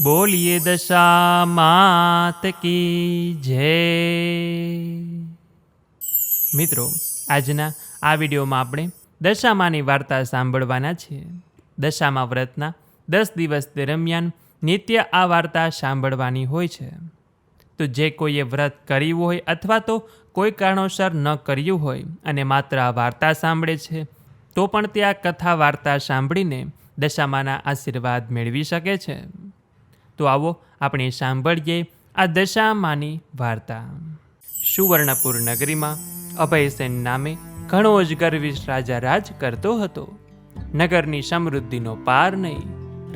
બોલીએ દશા માત કી જય. મિત્રો, આજના આ વિડીયોમાં આપણે દશામાની વાર્તા સાંભળવાના છીએ. દશામા વ્રતના 10 દિવસ દરમિયાન નિત્ય આ વાર્તા સાંભળવાની હોય છે. તો જે કોઈએ વ્રત કર્યું હોય અથવા તો કોઈ કારણોસર ન કર્યું હોય અને માત્ર આ વાર્તા સાંભળે છે તો પણ તે આ કથા વાર્તા સાંભળીને દશામાના આશીર્વાદ મેળવી શકે છે. તો આવો આપણે સાંભળીએ આ દશામાની વાર્તા. સુવર્ણપુર નગરીમાં અભયસેન નામે ઘણો જ ગર્વિષ્ઠ રાજા રાજ કરતો હતો. નગરની સમૃદ્ધિનો પાર નહીં.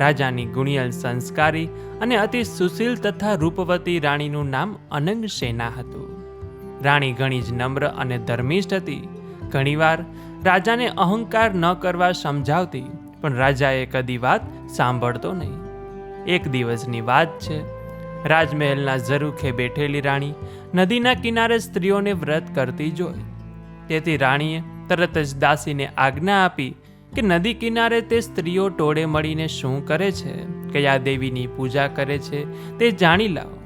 રાજાની ગુણિયલ, સંસ્કારી અને અતિ સુશીલ તથા રૂપવતી રાણીનું નામ અનંગસેના હતું. રાણી ઘણી જ નમ્ર અને ધર્મિષ્ઠ હતી. ઘણીવાર રાજાને અહંકાર ન કરવા સમજાવતી, પણ રાજાએ કદી વાત સાંભળતો નહીં. એક દિવસની વાત છે. રાજમહેલના ઝરૂખે બેઠેલી રાણી નદીના કિનારે સ્ત્રીઓને વ્રત કરતી જોઈ. તેથી રાણીએ તરત જ દાસીને આજ્ઞા આપી કે નદી કિનારે તે સ્ત્રીઓ ટોળે મળીને શું કરે છે, કયા દેવીની પૂજા કરે છે તે જાણી લાવો.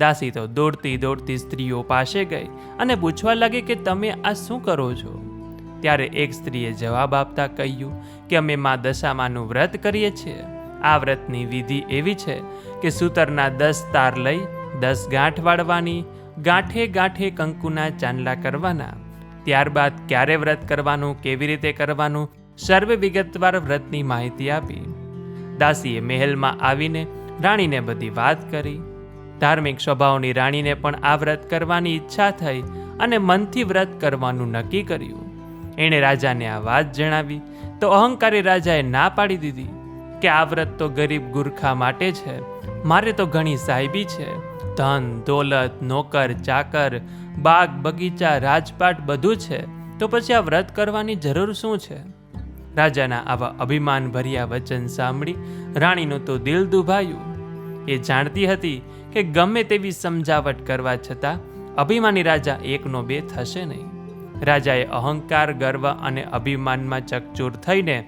દાસી તો દોડતી દોડતી સ્ત્રીઓ પાસે ગઈ અને પૂછવા લાગી કે તમે આ શું કરો છો? ત્યારે એક સ્ત્રીએ જવાબ આપતા કહ્યું કે અમે માં દશામાનું વ્રત કરીએ છીએ. આ વ્રતની વિધિ એવી છે કે સૂતરના 10 તાર લઈ 10 ગાંઠ વાળવાની, ગાંઠે ગાંઠે કંકુના ચાંદલા કરવાના. ત્યારબાદ ક્યારે વ્રત કરવાનું, કેવી રીતે કરવાનું, સર્વે વિગતવાર વ્રતની માહિતી આપી. દાસીએ મહેલમાં આવીને રાણીને બધી વાત કરી. ધાર્મિક સ્વભાવની રાણીને પણ આ વ્રત કરવાની ઈચ્છા થઈ અને મનથી વ્રત કરવાનું નક્કી કર્યું. એણે રાજાને આ વાત જણાવી તો અહંકારી રાજાએ ના પાડી દીધી કે આ વ્રત તો ગરીબ ગુરખા માટે છે. મારે તો ઘણી સાહેબી છે, ધન દોલત, નોકર ચાકર, બાગ બગીચા, રાજપાટ બધું છે, તો પછી આ વ્રત કરવાની જરૂર શું છે? રાજાના આવા અભિમાન ભર્યા વચન સાંભળી રાણીનું તો દિલ દુભાયું. એ જાણતી હતી કે ગમે તેવી સમજાવટ કરવા છતાં અભિમાની રાજા એકનો બે થશે નહીં. રાજાએ અહંકાર, ગર્વ અને અભિમાનમાં ચકચૂર થઈને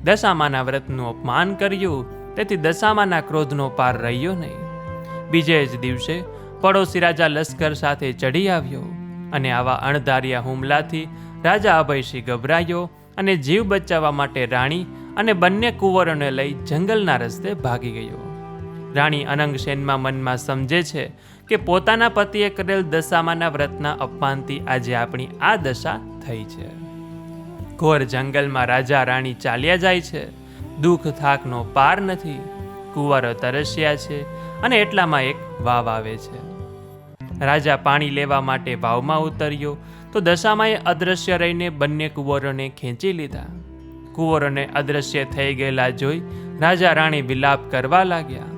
દશામાના વ્રતનું અપમાન કર્યું. તેથી દશામાના ક્રોધનો પાર રહ્યો નહીં. બીજે જ દિવસે પડોશી રાજા લશ્કર સાથે ચડી આવ્યો અને આવા અણધાર્યા હુમલાથી રાજા અભયસિંહ ગભરાયો અને જીવ બચાવવા માટે રાણી અને બંને કુંવરોને લઈ જંગલના રસ્તે ભાગી ગયો. રાણી અનંગસેનમાં મનમાં સમજે છે કે પોતાના પતિએ કરેલ દશામાના વ્રતના અપમાનથી આજે આપણી આ દશા થઈ છે. ઘોર જંગલમાં રાજા રાણી ચાલ્યા જાય છે. દુઃખ થાકનો પાર નથી. કુંવરો તરસ્યા છે અને એટલામાં એક વાવ આવે છે. રાજા પાણી લેવા માટે વાવમાં ઉતર્યો તો દશામાએ અદૃશ્ય રહીને બંને કુંવરોને ખેંચી લીધા. કુંવરોને અદૃશ્ય થઈ ગયેલા જોઈ રાજા રાણી વિલાપ કરવા લાગ્યા.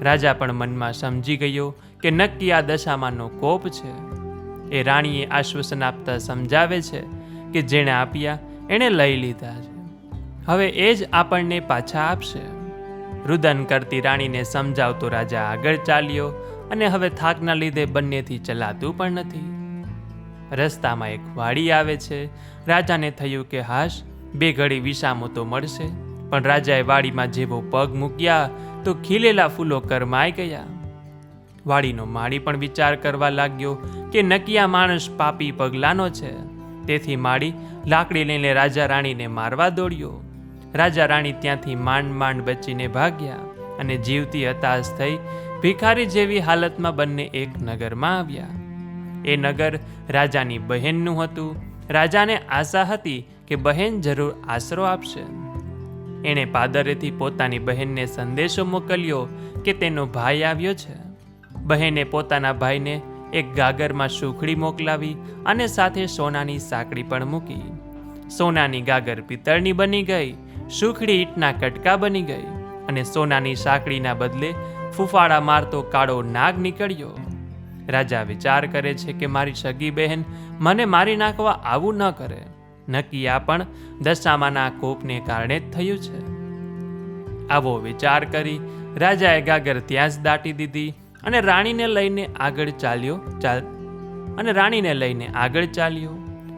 રાજા પણ મનમાં સમજી ગયો કે નક્કી આ દશામાનો કોપ છે. એ રાણીએ આશ્વાસન આપતા સમજાવે છે કે જેણે આપ્યા એણે લઈ લીધા છે, હવે એ જ આપણને પાછા આપશે. રુદન કરતી રાણીને સમજાવતો રાજા આગળ ચાલ્યો અને હવે થાકના લીધે બંનેથી ચલાતું પણ નથી. રસ્તામાં એક વાડી આવે છે. રાજાને થયું કે હાશ, 2 ઘડી વિસામો તો મળશે. પણ રાજાએ વાડીમાં જેવો પગ મૂક્યા તો ખીલેલા ફૂલો કરમાઈ ગયા. વાડીનો માળી પણ વિચાર કરવા લાગ્યો કે નક્કી આ માણસ પાપી પગલાનો છે. તેથી માળી લાકડી લઈને રાજા રાણીને મારવા દોડ્યો. રાજા રાણી ત્યાંથી માંડ માંડ બચીને ભાગ્યા અને જીવતી હતાશ થઈ ભિખારી જેવી હાલતમાં બંને એક નગરમાં આવ્યા. એ નગર રાજાની બહેનનું હતું. રાજાને આશા હતી કે બહેન જરૂર આશરો આપશે. એણે પાદરેથી પોતાની બહેનને સંદેશો મોકલ્યો કે તેનો ભાઈ આવ્યો છે. બહેને પોતાના ભાઈને એક ગાગરમાં સુખડી મોકલાવી અને સાથે સોનાની સાંકળી પણ મૂકી. સોનાની ગાગર પિત્તળની બની ગઈ, સુખડી ઈંટના કટકા બની ગઈ અને સોનાની સાંકળીના બદલે ફૂફાડા મારતો કાળો નાગ નીકળ્યો. રાજા વિચાર કરે છે કે મારી સગી બહેન મને મારી નાખવા આવું ન કરે. નક્કી આ પણ દશામાના કોપને કારણે જ થયું છે. આવો વિચાર કરી રાજાએ ગાગર ત્યાં જ દાટી દીધી અને રાણીને લઈને આગળ ચાલ્યો.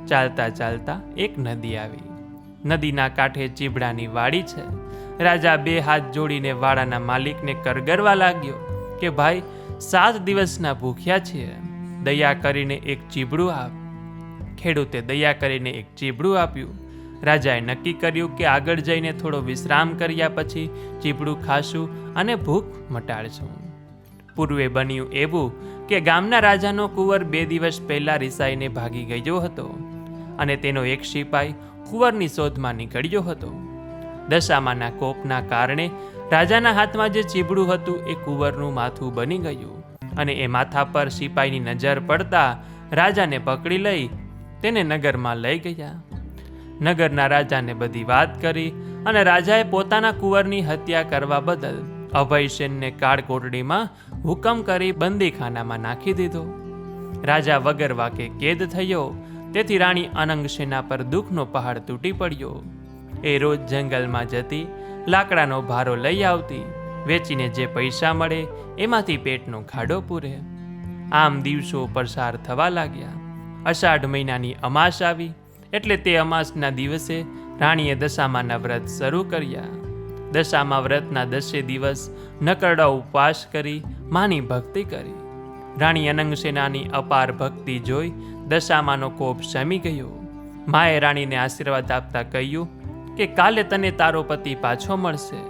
ચાલતા ચાલતા એક નદી આવી. નદીના કાંઠે ચીબડાની વાડી છે. રાજા બે હાથ જોડીને વાડાના માલિકને કરગરવા લાગ્યો કે ભાઈ 7 દિવસના ભૂખ્યા છીએ, દયા કરીને એક ચીબડું આપ. ખેડૂતે દયા કરીને એક ચીબડું આપ્યું. રાજાએ નક્કી કર્યું કે આગળ જઈને થોડો વિશ્રામ કર્યા પછી ચીબડું ખાશું અને ભૂખ મટાડશું. પૂર્વે બન્યું એવું કે ગામના રાજાનો કુંવર 2 દિવસ પહેલા રિસાઈને ભાગી ગયો હતો અને તેનો એક સિપાઈ કુંવરની શોધમાં નીકળ્યો હતો. દશામાના કોપના કારણે રાજાના હાથમાં જે ચીબડું હતું એ કુંવરનું માથું બની ગયું અને એ માથા પર સિપાઈની નજર પડતા રાજાને પકડી લઈ તેને નગરમાં લઈ ગયા. નગરના રાજાને બધી વાત કરી અને રાજાએ પોતાના કુંવરની હત્યા કરવા બદલ અભયસેનને કાળકોટડીમાં હુકમ કરી બંદીખાનામાં નાખી દીધો. રાજા વગર વાકે કેદ થયો, તેથી રાણી અનંગસેના પર દુઃખનો પહાડ તૂટી પડ્યો. એ રોજ જંગલમાં જતી, લાકડાનો ભારો લઈ આવતી, વેચીને જે પૈસા મળે એમાંથી પેટનો ખાડો પૂરે. આમ દિવસો પસાર થવા લાગ્યા. અષાઢ મહિનાની અમાસ આવી એટલે તે અમાસના દિવસે રાણીએ દશામાના વ્રત શરૂ કર્યા. દશામા વ્રતના 10 દિવસ નકરડા ઉપવાસ કરી માની ભક્તિ કરી. રાણી અનંગસેનાની અપાર ભક્તિ જોઈ દશામાનો કોપ શમી ગયો. માએ રાણીને આશીર્વાદ આપતા કહ્યું કે કાલે તને તારો પતિ પાછો મળશે.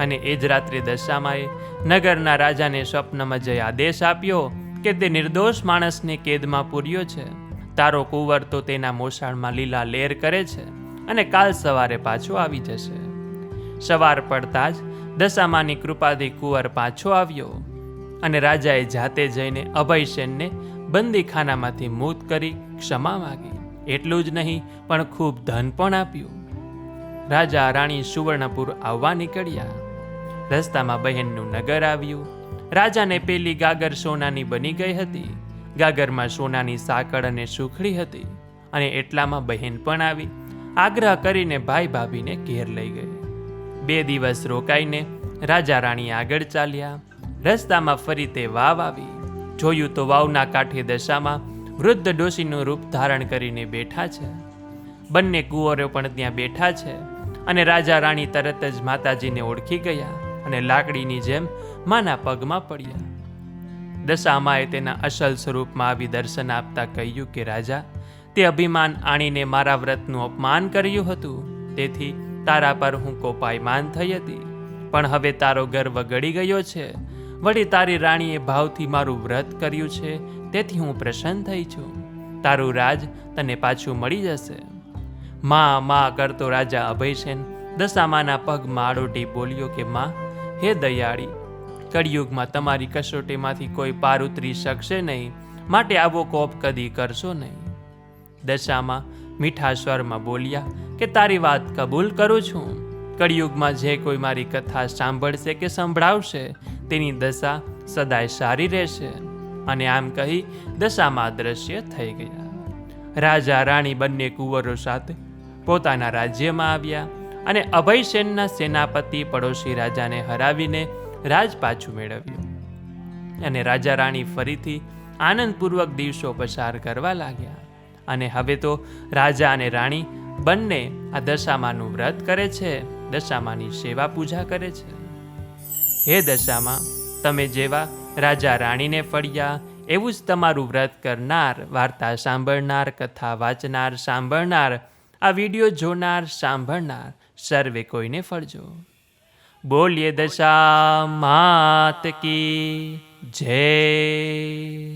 અને એ જ રાત્રે દશામાએ નગરના રાજાને સ્વપ્નમાં જઈ આદેશ આપ્યો કે તે નિર્દોષ માણસને કેદમાં પૂર્યો છે. તારો કુંવર તો તેના મોસાળમાં લીલા લેર કરે છે અને કાલ સવારે પાછો આવી જશે. સવાર પડતા જ દશામાની કૃપાથી કુંવર પાછો આવ્યો અને રાજાએ જાતે જઈને અભયસેનને બંદીખાનામાંથી મુક્ત કરી ક્ષમા માગી. એટલું જ નહીં પણ ખૂબ ધન પણ આપ્યું. રાજા રાણી સુવર્ણપુર આવવા નીકળ્યા. રસ્તામાં બહેનનું નગર આવ્યું. રાજાને પેલી ગાગર સોનાની બની ગઈ હતી. ગાગરમાં સોનાની સાંકળ અને સુખડી હતી અને એટલામાં બહેન પણ આવી. આગ્રહ કરીને ભાઈ ભાભીને ઘેર લઈ ગઈ. 2 દિવસ રોકાઈને રાજા રાણી આગળ ચાલ્યા. રસ્તામાં ફરી તે વાવ આવી. જોયું તો વાવના કાંઠે દશામાં વૃદ્ધ ડોશીનું રૂપ ધારણ કરીને બેઠા છે. બંને કુંવરો પણ ત્યાં બેઠા છે અને રાજા રાણી તરત જ માતાજીને ઓળખી ગયા અને લાકડીની જેમ માના પગમાં પડ્યા. દશામાએ તેના અસલ સ્વરૂપમાં આવી દર્શન આપતા કહ્યું કે રાજા, તે અભિમાન આણીને મારા વ્રતનું અપમાન કર્યું હતું, તેથી તારા પર હું કોપાયમાન થઈ હતી. પણ હવે તારો ગર્વ ગળી ગયો છે. વળી તારી રાણીએ ભાવથી મારું વ્રત કર્યું છે, તેથી હું પ્રસન્ન થઈ છું. તારું રાજ તને પાછું મળી જશે. માં કરતો રાજા અભયસેન દશામાના પગમાં આડોટી બોલ્યો કે માં, હે દયાળી, કળિયુગમાં તમારી કસોટીમાંથી કોઈ પાર ઉતરી શકશે નહીં, માટે આવો કોપ કદી કરશો નહીં. દશામાં મીઠા સ્વરમાં બોલ્યા કે તારી વાત કબૂલ કરું છું. કળિયુગમાં જે કોઈ મારી કથા સાંભળશે કે સંભળાવશે તેની દશા સદાય સારી રહેશે. અને આમ કહી દશામાં દ્રશ્ય થઈ ગયા. રાજા રાણી બંને કુંવરો સાથે પોતાના રાજ્યમાં આવ્યા અને અભયસેનના સેનાપતિ પડોશી રાજાને હરાવીને રાજ પાછું મેળવ્યું. અને રાજા રાણી ફરીથી આનંદપૂર્વક દિવસો પસાર કરવા લાગ્યા. અને હવે તો રાજા અને રાણી બંને આ દશામાનું વ્રત કરે છે, દશામાની સેવા પૂજા કરે છે. હે દશામાં, તમે જેવા રાજા રાણીને ફળ્યા એવું જ તમારું વ્રત કરનાર, વાર્તા સાંભળનાર, કથા વાંચનાર, સાંભળનાર, આ વિડીયો જોનાર, સાંભળનાર સર્વે કોઈને ફળજો. બોલીએ દશા માત કી જય.